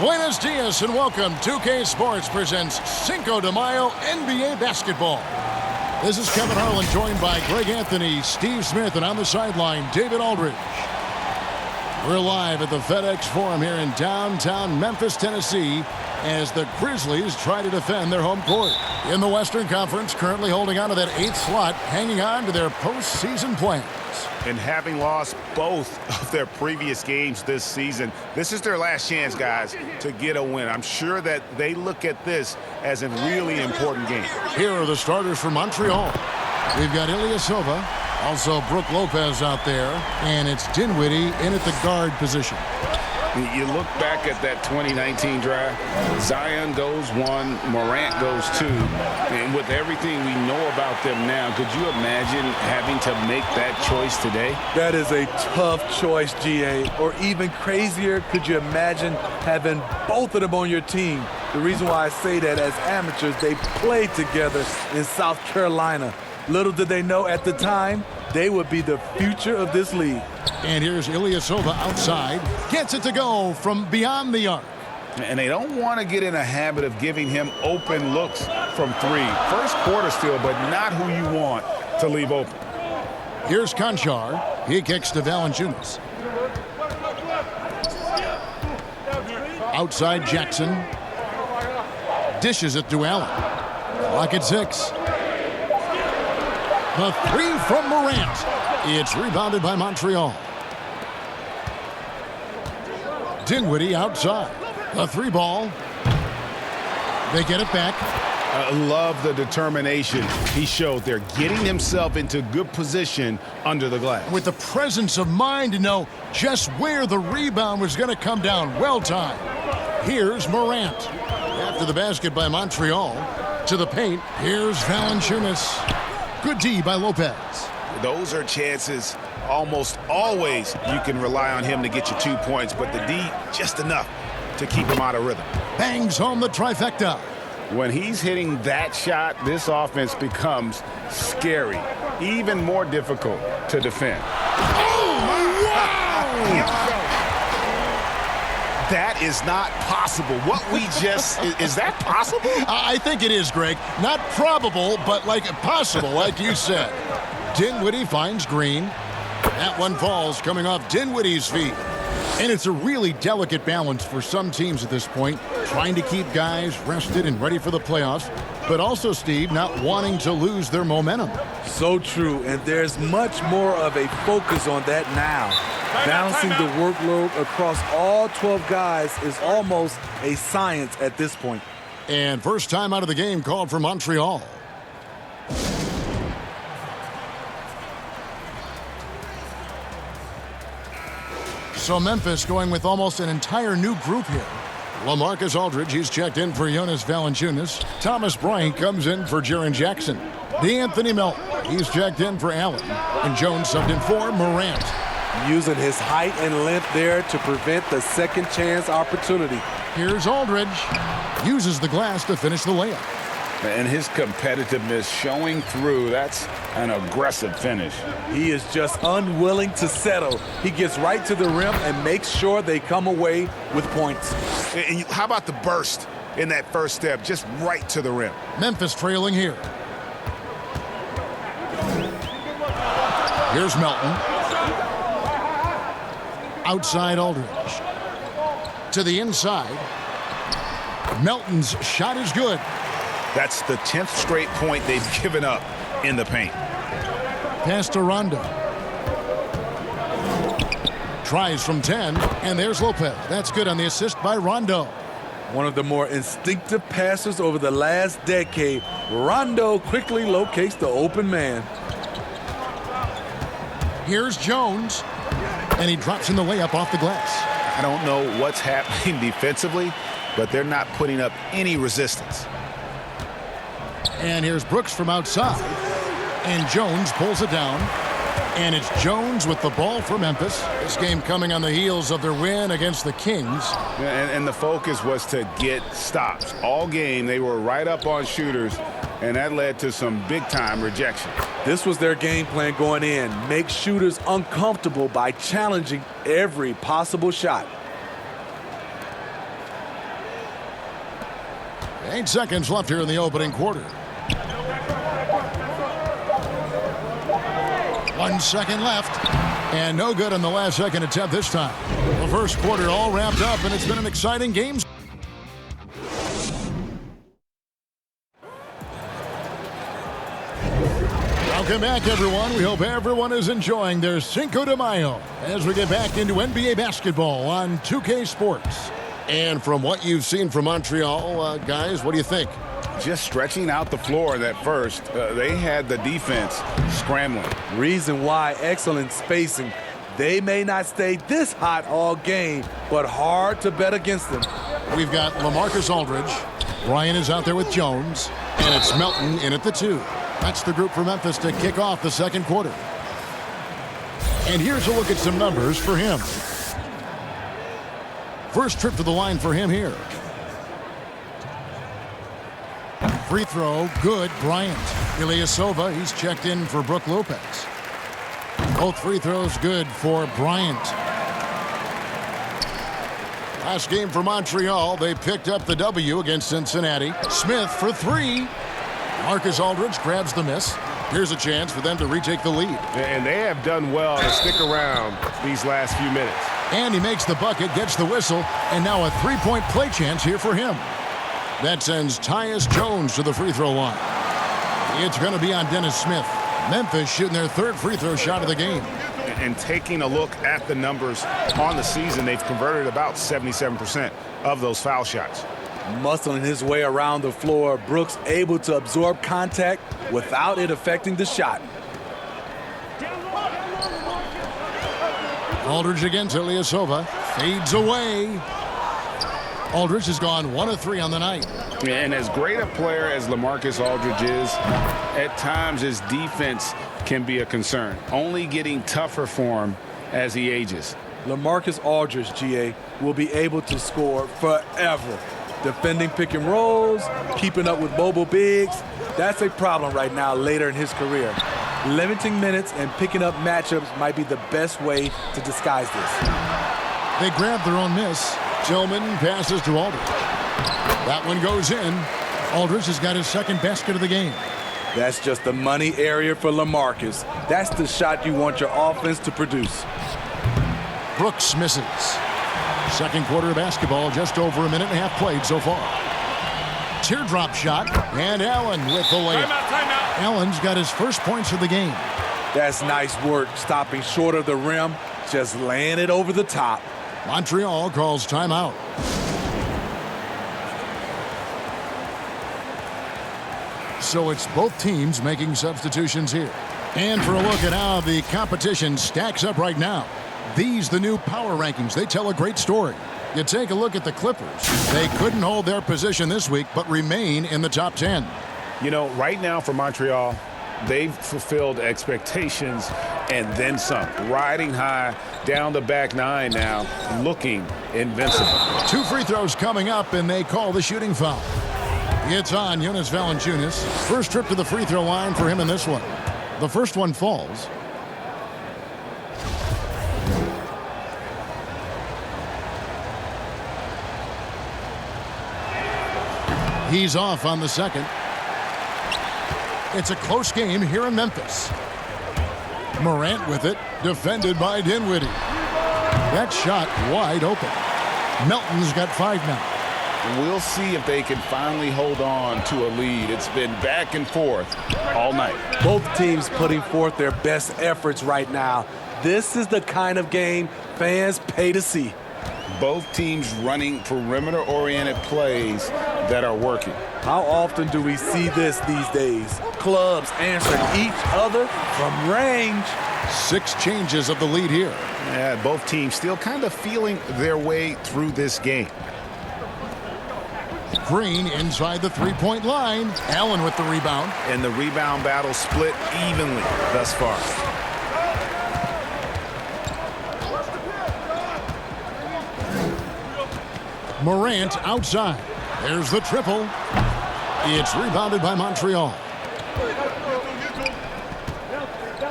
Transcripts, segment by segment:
Buenos dias and welcome. 2K Sports presents Cinco de Mayo NBA basketball. This is Kevin Harlan, joined by Greg Anthony, Steve Smith, and on the sideline, David Aldridge. We're live at the FedEx Forum here in downtown Memphis, Tennessee, as the Grizzlies try to defend their home court. In the Western Conference, currently holding on to that 8th slot, hanging on to their postseason plans. And having lost both of their previous games this season, this is their last chance, guys, to get a win. I'm sure that they look at this as a really important game. Here are the starters for Montreal. We've got Ilyasova, also Brook Lopez out there, and it's Dinwiddie in at the guard position. You look back at that 2019 draft, Zion goes 1, Morant goes 2, and with everything we know about them now, could you imagine having to make that choice today? That is a tough choice, GA. Or even crazier, could you imagine having both of them on your team? The reason why I say that, as amateurs, they played together in South Carolina. Little did they know at the time, they would be the future of this league. And here's Ilyasova outside. Gets it to go from beyond the arc. And they don't want to get in a habit of giving him open looks from 3. First quarter still, but not who you want to leave open. Here's Conchar. He kicks to Valanciunas. Outside Jackson. Dishes it to Allen. Clock at 6. The 3 from Morant. It's rebounded by Montreal. Dinwiddie outside. The 3 ball. They get it back. I love the determination he showed there, getting himself into good position under the glass. With the presence of mind to know just where the rebound was going to come down. Well timed. Here's Morant. After the basket by Montreal. To the paint. Here's Valanciunas. Good D by Lopez. Those are chances almost always you can rely on him to get you 2 points, but the D just enough to keep him out of rhythm. Bangs home the trifecta. When he's hitting that shot, this offense becomes scary, even more difficult to defend. Oh, wow! That is not possible. What we just, is that possible? I think it is, Greg. Not probable, but like possible, like you said. Dinwiddie finds Green. That one falls coming off Dinwiddie's feet. And it's a really delicate balance for some teams at this point, trying to keep guys rested and ready for the playoffs, but also, Steve, not wanting to lose their momentum. So true, and there's much more of a focus on that now. Balancing the workload across all 12 guys is almost a science at this point. And first time out of the game called for Montreal. So Memphis going with almost an entire new group here. LaMarcus Aldridge, he's checked in for Jonas Valanciunas. Thomas Bryant comes in for Jaren Jackson. D'Anthony Melton, he's checked in for Allen. And Jones subbed in for Morant. Using his height and length there to prevent the second chance opportunity. Here's Aldridge. Uses the glass to finish the layup. And his competitiveness showing through. That's an aggressive finish. He is just unwilling to settle. He gets right to the rim and makes sure they come away with points. And how about the burst in that first step, just right to the rim? Memphis trailing here. Here's Melton. Outside Aldridge. To the inside. Melton's shot is good. That's the 10th straight point they've given up in the paint. Pass to Rondo. Tries from 10, and there's Lopez. That's good on the assist by Rondo. One of the more instinctive passers over the last decade. Rondo quickly locates the open man. Here's Jones, and he drops in the layup off the glass. I don't know what's happening defensively, but they're not putting up any resistance. And here's Brooks from outside. And Jones pulls it down. And it's Jones with the ball for Memphis. This game coming on the heels of their win against the Kings. And the focus was to get stops. All game, they were right up on shooters, and that led to some big-time rejection. This was their game plan going in. Make shooters uncomfortable by challenging every possible shot. 8 seconds left here in the opening quarter. 1 second left. And no good on the last second attempt this time. The first quarter all wrapped up, and it's been an exciting game. Welcome back, everyone. We hope everyone is enjoying their Cinco de Mayo as we get back into NBA basketball on 2K Sports. And from what you've seen from Montreal, guys, what do you think? Just stretching out the floor in that first. They had the defense scrambling. Reason why, excellent spacing. They may not stay this hot all game, but hard to bet against them. We've got LaMarcus Aldridge. Bryant is out there with Jones. And it's Melton in at the 2. That's the group for Memphis to kick off the second quarter. And here's a look at some numbers for him. First trip to the line for him here. Free throw, good, Bryant. Ilyasova, he's checked in for Brook Lopez. Both free throws good for Bryant. Last game for Montreal, they picked up the W against Cincinnati. Smith for 3. Marcus Aldridge grabs the miss. Here's a chance for them to retake the lead. And they have done well to stick around these last few minutes. And he makes the bucket, gets the whistle, and now a three-point play chance here for him. That sends Tyus Jones to the free throw line. It's going to be on Dennis Smith. Memphis shooting their third free throw shot of the game. And taking a look at the numbers on the season, they've converted about 77% of those foul shots. Muscling his way around the floor, Brooks able to absorb contact without it affecting the shot. Aldridge against Ilyasova. Fades away. Aldridge has gone 1 of 3 on the night. And as great a player as LaMarcus Aldridge is, at times his defense can be a concern. Only getting tougher for him as he ages. LaMarcus Aldridge, GA, will be able to score forever. Defending pick and rolls, keeping up with mobile bigs. That's a problem right now later in his career. Limiting minutes and picking up matchups might be the best way to disguise this. They grab their own miss. Tillman passes to Aldridge. That one goes in. Aldridge has got his second basket of the game. That's just the money area for LaMarcus. That's the shot you want your offense to produce. Brooks misses. Second quarter of basketball, just over a minute and a half played so far. Teardrop shot, and Allen with the layup. Timeout. Allen's got his first points of the game. That's nice work, stopping short of the rim, just laying it over the top. Montreal calls timeout. So it's both teams making substitutions here. And for a look at how the competition stacks up right now. These, the new power rankings, they tell a great story. You take a look at the Clippers. They couldn't hold their position this week, but remain in the top 10. You know, right now for Montreal, they've fulfilled expectations and then some. Riding high down the back 9 now, looking invincible. 2 free throws coming up, and they call the shooting foul. It's on Jonas Valanciunas. First trip to the free throw line for him in this one. The first one falls. He's off on the second. It's a close game here in Memphis. Morant with it, defended by Dinwiddie. That shot wide open. Melton's got 5 now. We'll see if they can finally hold on to a lead. It's been back and forth all night. Both teams putting forth their best efforts right now. This is the kind of game fans pay to see. Both teams running perimeter-oriented plays that are working. How often do we see this these days? Clubs answering each other from range. 6 changes of the lead here. Yeah, both teams still kind of feeling their way through this game. Green inside the three-point line. Allen with the rebound. And the rebound battle split evenly thus far. Morant outside. There's the triple. It's rebounded by Montreal.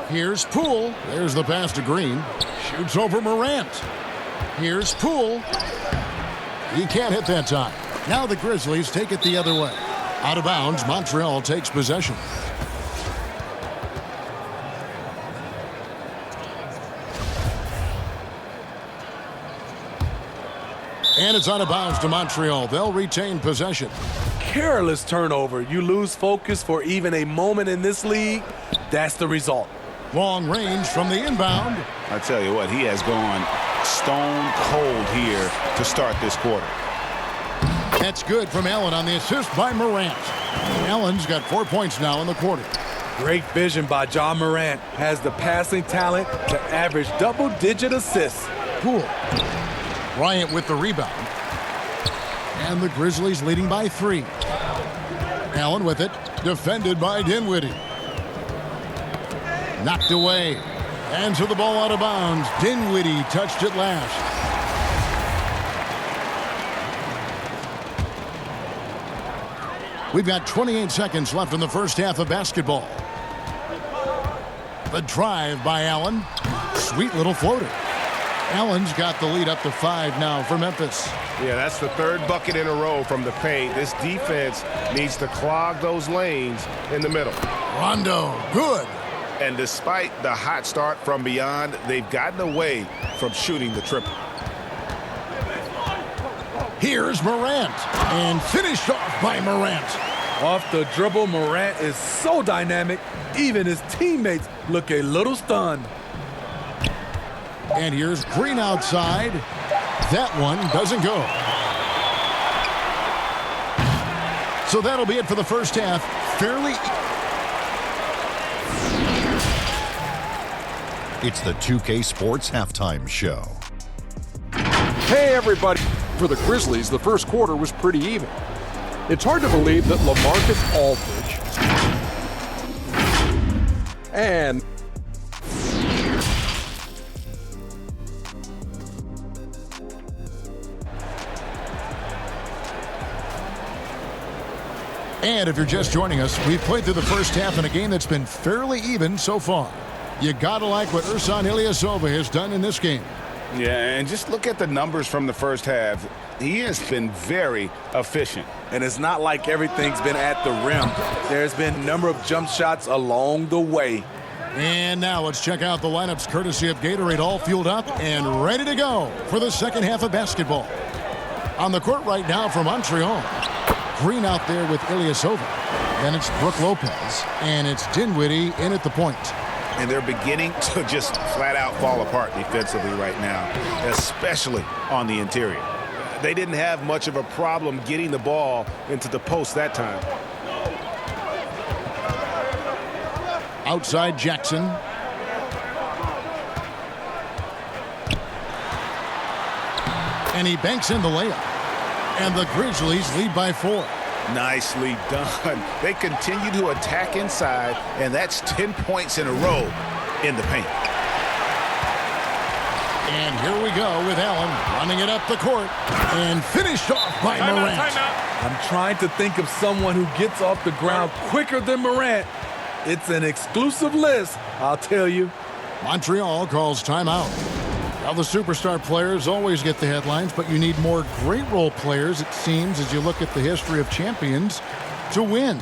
Here's Poole. There's the pass to Green. Shoots over Morant. Here's Poole. He can't hit that time. Now the Grizzlies take it the other way. Out of bounds, Montreal takes possession. And it's out of bounds to Montreal. They'll retain possession. Careless turnover. You lose focus for even a moment in this league. That's the result. Long range from the inbound. I tell you what, he has gone stone cold here to start this quarter. That's good from Allen on the assist by Morant. Allen's got 4 points now in the quarter. Great vision by John Morant. Has the passing talent to average double-digit assists. Poole. Bryant with the rebound. And the Grizzlies leading by 3. Allen with it. Defended by Dinwiddie. Knocked away. And to the ball out of bounds. Dinwiddie touched it last. We've got 28 seconds left in the first half of basketball. The drive by Allen. Sweet little floater. Allen's got the lead up to 5 now for Memphis. Yeah, that's the 3rd bucket in a row from the paint. This defense needs to clog those lanes in the middle. Rondo, good. And despite the hot start from beyond, they've gotten away from shooting the triple. Here's Morant. And finished off by Morant. Off the dribble, Morant is so dynamic, even his teammates look a little stunned. And here's Green outside. That one doesn't go. So that'll be it for the first half. Fairly. It's the 2K Sports Halftime Show. Hey, everybody. For the Grizzlies, the first quarter was pretty even. It's hard to believe that LaMarcus Aldridge and if you're just joining us, we've played through the first half in a game that's been fairly even so far. You gotta like what Ersan Ilyasova has done in this game. Yeah, and just look at the numbers from the first half. He has been very efficient. And it's not like everything's been at the rim. There's been a number of jump shots along the way. And now let's check out the lineups courtesy of Gatorade, all fueled up and ready to go for the second half of basketball. On the court right now for Montreal. Green out there with Ilyasova. Then it's Brook Lopez. And it's Dinwiddie in at the point. And they're beginning to just flat out fall apart defensively right now, especially on the interior. They didn't have much of a problem getting the ball into the post that time. Outside Jackson. And he banks in the layup. And the Grizzlies lead by 4. Nicely done. They continue to attack inside, and that's 10 points in a row in the paint. And here we go with Allen running it up the court and finished off by Morant. I'm trying to think of someone who gets off the ground quicker than Morant. It's an exclusive list, I'll tell you. Montreal calls timeout. Now the superstar players always get the headlines, but you need more great role players, it seems, as you look at the history of champions, to win.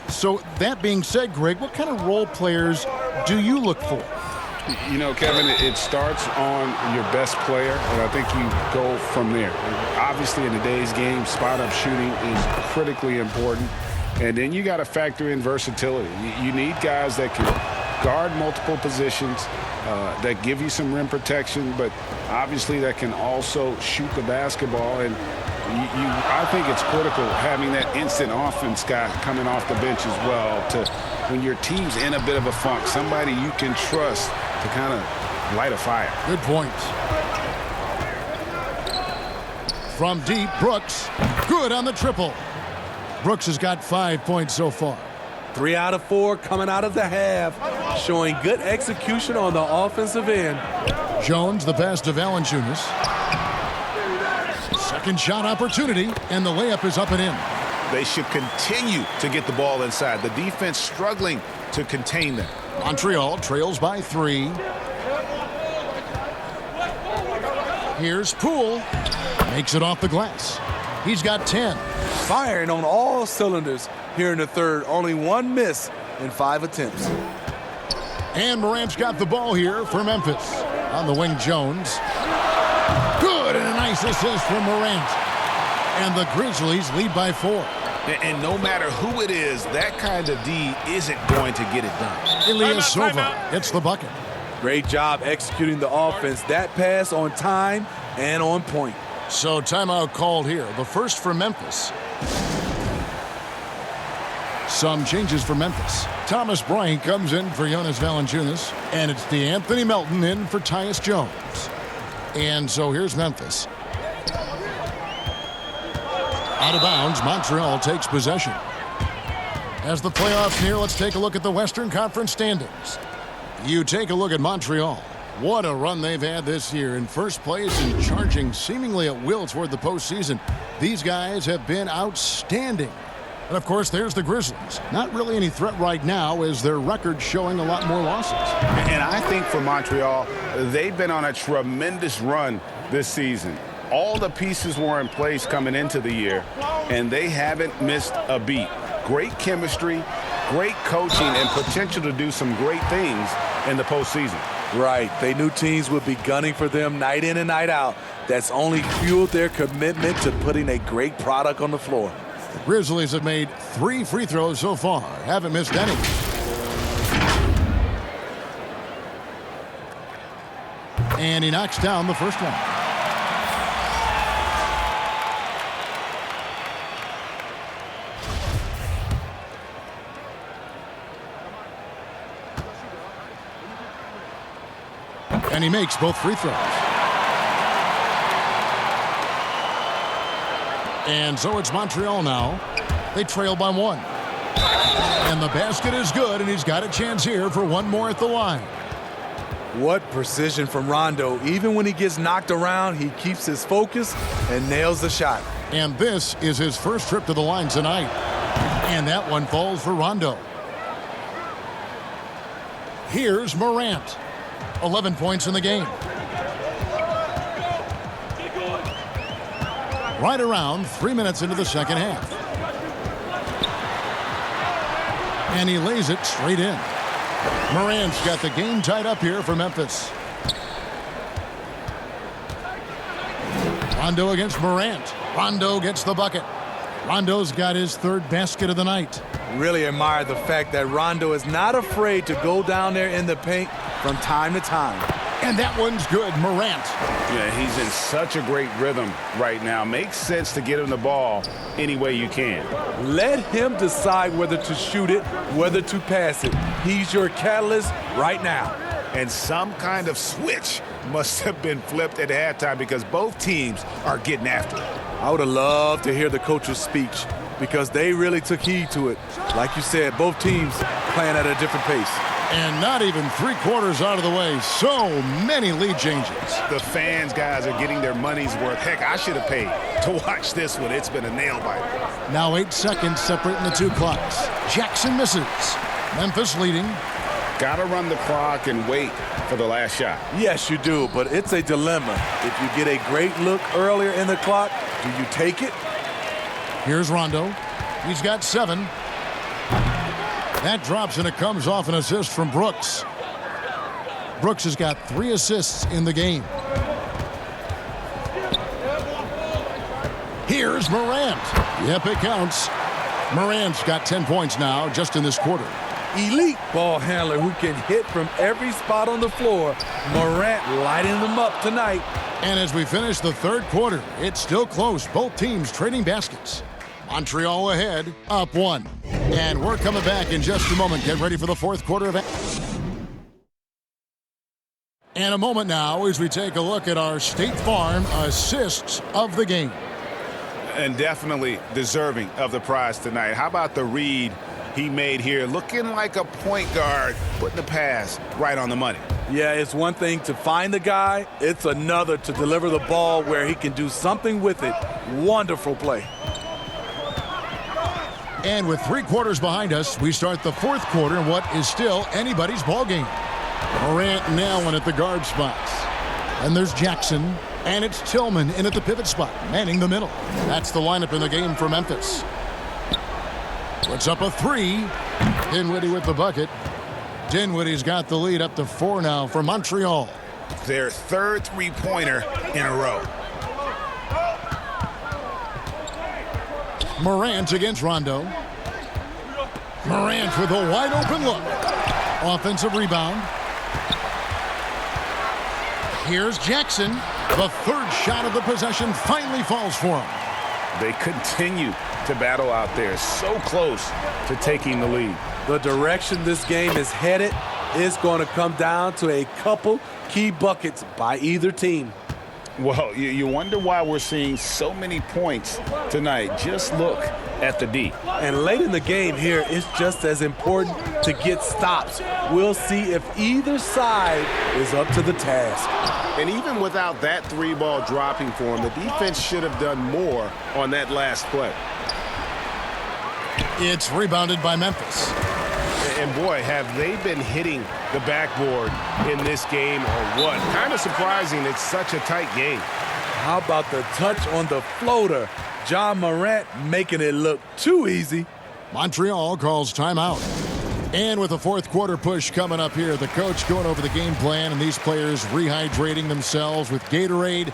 So that being said, Greg, what kind of role players do you look for? You know, Kevin, it starts on your best player, and I think you go from there. Obviously, in today's game, spot-up shooting is critically important. And then you got to factor in versatility. You need guys that can guard multiple positions, that give you some rim protection, but obviously that can also shoot the basketball. And I think it's critical having that instant offense guy coming off the bench as well to when your team's in a bit of a funk, somebody you can trust to kind of light a fire. Good point. From deep, Brooks. Good on the triple. Brooks has got 5 points so far. 3 out of 4 coming out of the half, showing good execution on the offensive end. Jones, the pass to Valanciunas. Second shot opportunity, and the layup is up and in. They should continue to get the ball inside. The defense struggling to contain them. Montreal trails by 3. Here's Poole. Makes it off the glass. He's got 10. Firing on all cylinders here in the third. Only one miss in 5 attempts. And Morant's got the ball here for Memphis. On the wing, Jones. Good, and a nice assist from Morant. And the Grizzlies lead by 4. And no matter who it is, that kind of D isn't going to get it done. Silva gets the bucket. Great job executing the offense. That pass on time and on point. So timeout called here. The first for Memphis. Some changes for Memphis. Thomas Bryant comes in for Jonas Valanciunas. And it's DeAnthony Melton in for Tyus Jones. And so here's Memphis. Out of bounds, Montreal takes possession. As the playoffs near, let's take a look at the Western Conference standings. You take a look at Montreal. What a run they've had this year. In first place and charging seemingly at will toward the postseason. These guys have been outstanding. And of course, there's the Grizzlies. Not really any threat right now as their record showing a lot more losses. And I think for Montreal, they've been on a tremendous run this season. All the pieces were in place coming into the year, and they haven't missed a beat. Great chemistry, great coaching, and potential to do some great things in the postseason. Right. They knew teams would be gunning for them night in and night out. That's only fueled their commitment to putting a great product on the floor. The Grizzlies have made 3 free throws so far. Haven't missed any. And he knocks down the first one. And he makes both free throws. And so it's Montreal now. They trail by 1. And the basket is good, and he's got a chance here for one more at the line. What precision from Rondo. Even when he gets knocked around, he keeps his focus and nails the shot. And this is his first trip to the line tonight. And that one falls for Rondo. Here's Morant. 11 points in the game. Right around 3 minutes into the second half. And he lays it straight in. Morant's got the game tied up here for Memphis. Rondo against Morant. Rondo gets the bucket. Rondo's got his 3rd basket of the night. Really admire the fact that Rondo is not afraid to go down there in the paint from time to time. And that one's good, Morant. Yeah, he's in such a great rhythm right now. Makes sense to get him the ball any way you can. Let him decide whether to shoot it, whether to pass it. He's your catalyst right now. And some kind of switch must have been flipped at halftime because both teams are getting after it. I would have loved to hear the coach's speech because they really took heed to it. Like you said, both teams playing at a different pace. And not even 3/4 out of the way. So many lead changes. The fans, guys, are getting their money's worth. Heck, I should have paid to watch this one. It's been a nail-biter. Now 8 seconds separating the 2 clocks. Jackson misses. Memphis leading. Got to run the clock and wait for the last shot. Yes, you do, but it's a dilemma. If you get a great look earlier in the clock, do you take it? Here's Rondo. He's got 7. That drops, and it comes off an assist from Brooks. Brooks has got 3 assists in the game. Here's Morant. Yep, it counts. Morant's got 10 points now just in this quarter. Elite ball handler who can hit from every spot on the floor. Morant lighting them up tonight. And as we finish the 3rd quarter, it's still close. Both teams trading baskets. Montreal ahead, up 1. And we're coming back in just a moment. Get ready for the 4th quarter of it. And a moment now as we take a look at our State Farm assists of the game. And definitely deserving of the prize tonight. How about the read he made here? Looking like a point guard, putting the pass right on the money. Yeah, it's one thing to find the guy. It's another to deliver the ball where he can do something with it. Wonderful play. And with 3 quarters behind us, we start the 4th quarter in what is still anybody's ball game. Morant nailing at the guard spots. And there's Jackson. And it's Tillman in at the pivot spot, manning the middle. That's the lineup in the game for Memphis. Puts up a three. Dinwiddie with the bucket. Dinwiddie's got the lead up to 4 now for Montreal. Their third three-pointer in a row. Morant against Rondo. Morant with a wide open look. Offensive rebound. Here's Jackson. The third shot of the possession finally falls for him. They continue to battle out there, so close to taking the lead. The direction this game is headed is going to come down to a couple key buckets by either team. Well, you wonder why we're seeing so many points tonight. Just look at the D. And late in the game here, it's just as important to get stops. We'll see if either side is up to the task. And even without that three ball dropping for him, the defense should have done more on that last play. It's rebounded by Memphis. And boy, have they been hitting the backboard in this game or what? Kind of surprising it's such a tight game. How about the touch on the floater? John Morant making it look too easy. Montreal calls timeout. And with the fourth quarter push coming up here, the coach going over the game plan and these players rehydrating themselves with Gatorade,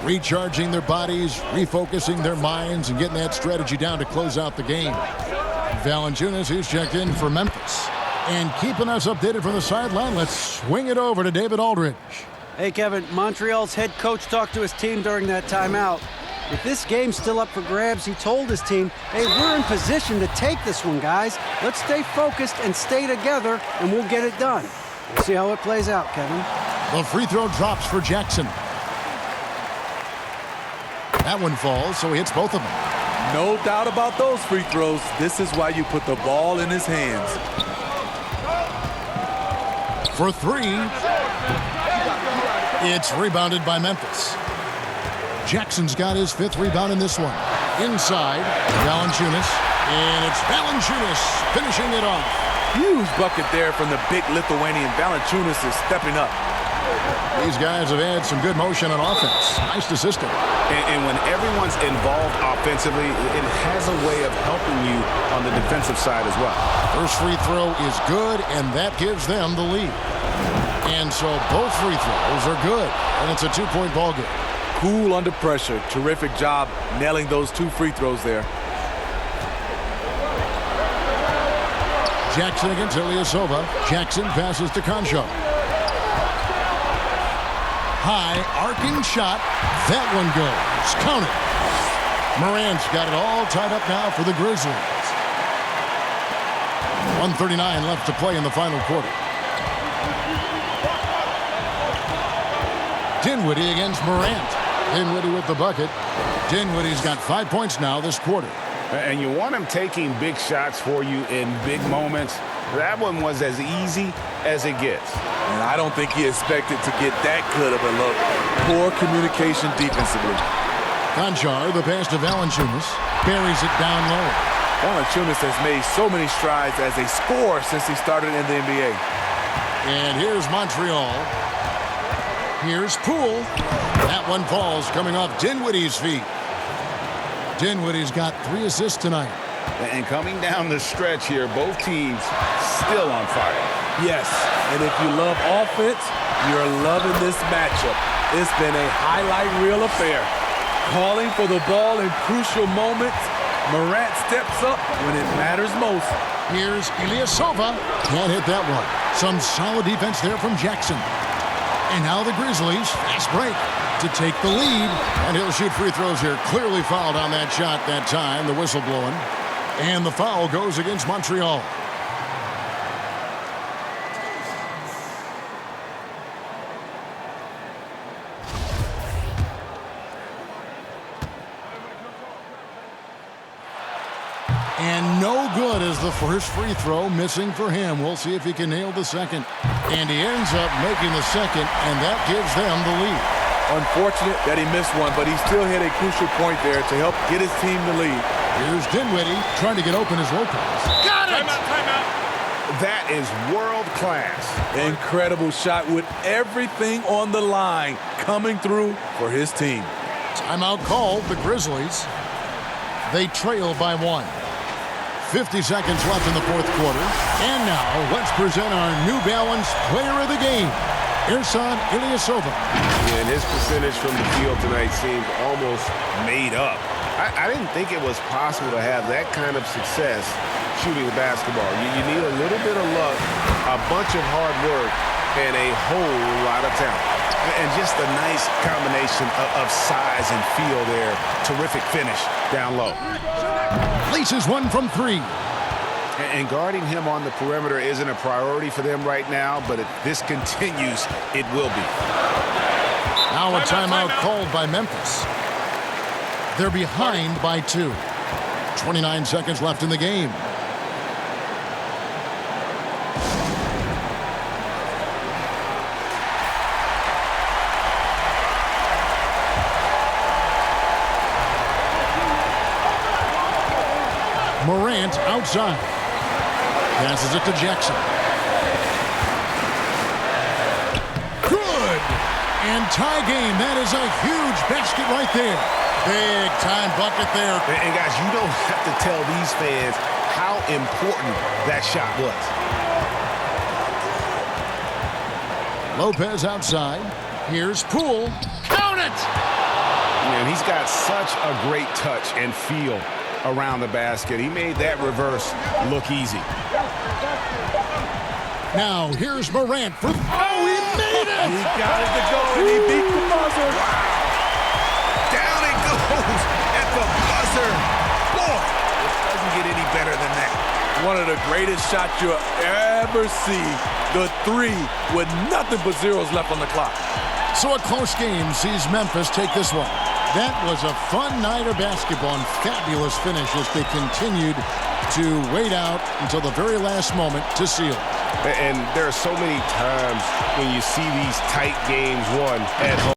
recharging their bodies, refocusing their minds, and getting that strategy down to close out the game. Valanciunas, he's checked in for Memphis. And keeping us updated from the sideline, let's swing it over to David Aldridge. Hey, Kevin, Montreal's head coach talked to his team during that timeout. With this game still up for grabs, he told his team, hey, we're in position to take this one, guys. Let's stay focused and stay together, and we'll get it done. We'll see how it plays out, Kevin. The free throw drops for Jackson. That one falls, so he hits both of them. No doubt about those free throws. This is why you put the ball in his hands. For three. It's rebounded by Memphis. Jackson's got his 5th rebound in this one. Inside, Valanciunas. And it's Valanciunas finishing it off. Huge bucket there from the big Lithuanian. Valanciunas is stepping up. These guys have had some good motion on offense. Nice to system. And when everyone's involved offensively, it has a way of helping you on the defensive side as well. First free throw is good, and that gives them the lead. And so both free throws are good, and it's a 2-point ball game. Cool under pressure. Terrific job nailing those 2 free throws there. Jackson against Ilyasova. Jackson passes to Concho. High arcing shot. That one goes. Count it. Morant's got it all tied up now for the Grizzlies. 1:39 left to play in the final quarter. Dinwiddie against Morant. Dinwiddie with the bucket. Dinwiddie's got 5 points now this quarter. And you want him taking big shots for you in big moments. That one was as easy as it gets. And I don't think he expected to get that good of a look. Poor communication defensively. Conchar, the pass to Valanciunas, buries it down low. Valanciunas has made so many strides as a scorer since he started in the NBA. And here's Montreal. Here's Poole. That one falls coming off Dinwiddie's feet. Dinwiddie's got 3 assists tonight. And coming down the stretch here, both teams still on fire. Yes, and if you love offense, you're loving this matchup. It's been a highlight reel affair. Calling for the ball in crucial moments. Morant steps up when it matters most. Here's Ilyasova. Can't hit that one. Some solid defense there from Jackson. And now the Grizzlies, fast break to take the lead. And he'll shoot free throws here. Clearly fouled on that shot that time. The whistle blowing. And the foul goes against Montreal. And no good is the first free throw, missing for him. We'll see if he can nail the second. And he ends up making the second, and that gives them the lead. Unfortunate that he missed one, but he still hit a crucial point there to help get his team the lead. Here's Dinwiddie trying to get open as Lopez. Got it! Timeout. That is world class. Incredible shot with everything on the line. coming through for his team. Timeout called, the Grizzlies. They trail by 1. 50 seconds left in the fourth quarter. And now, let's present our New Balance Player of the Game, Ersan Ilyasova. And his percentage from the field tonight seemed almost made up. I didn't think it was possible to have that kind of success shooting the basketball. You need a little bit of luck, a bunch of hard work, and a whole lot of talent. And just a nice combination of size and feel there. Terrific finish down low. Places one from 3. And guarding him on the perimeter isn't a priority for them right now, but if this continues, it will be. Now a timeout called by Memphis. They're behind by 2. 29 seconds left in the game. Morant outside. Passes it to Jackson. Good! And tie game. That is a huge basket right there. Big time bucket there. And guys, you don't have to tell these fans how important that shot was. Lopez outside. Here's Poole. Count it! And he's got such a great touch and feel around the basket. He made that reverse look easy. Now, here's Morant for... Oh, he made it! He got it to go, and he beat the buzzer. Wow. Down it goes at the buzzer. Boy, it doesn't get any better than that. One of the greatest shots you'll ever see. The 3 with nothing but zeros left on the clock. So a close game sees Memphis take this one. That was a fun night of basketball and fabulous finish as they continued to wait out until the very last moment to seal. And there are so many times when you see these tight games won at home.